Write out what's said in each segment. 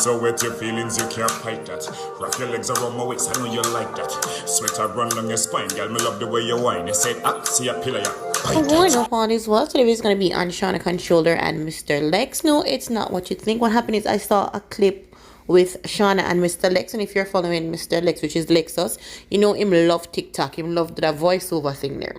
so wet your feelings, you can't fight that. Wrap your legs around my waist, I know you like that. Sweat I run down your spine, girl, me love the way you whine. You said, see a pillar, yeah. What up all this? Well, today is going to be on SHAUNA CONTROLLA and Mr. LEXX. No, it's not what you think. What happened is I saw a clip with SHAUNA and Mr. LEXX, and if you're following Mr. LEXX, which is Lexus, you know him love TikTok, him love the voiceover thing there.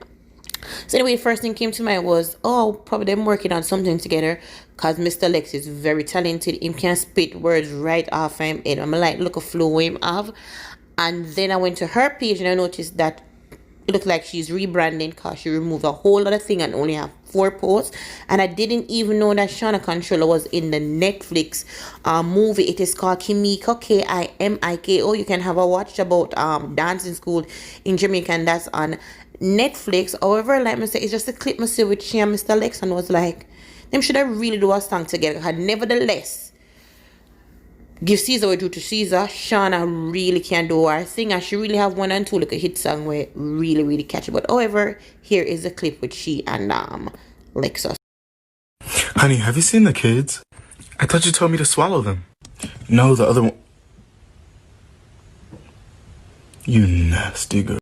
So anyway, the first thing came to mind was, oh, probably them working on something together, because Mr. LEXX is very talented. Him can spit words right off him head. I'm like, look a flow him have. And then I went to her page and I noticed that it looked like she's rebranding because she removed a whole other thing and only have 4 posts. And I didn't even know that SHAUNA CONTROLLA was in the Netflix movie. It is called Kimiko, Kimiko. You can have a watch about dancing school in Jamaica, and that's on Netflix. However, like I say, it's just a clip I see with she and Mr. LEXX, and was like, them should have really do a song together. And nevertheless, give Caesar what due to Caesar. SHAUNA really can do her thing, and she really have 1 and 2 like a hit song where really catchy. But however, here is a clip with she and Lexus. Honey, have you seen the kids? I thought you told me to swallow them. No, the other one. You nasty girl.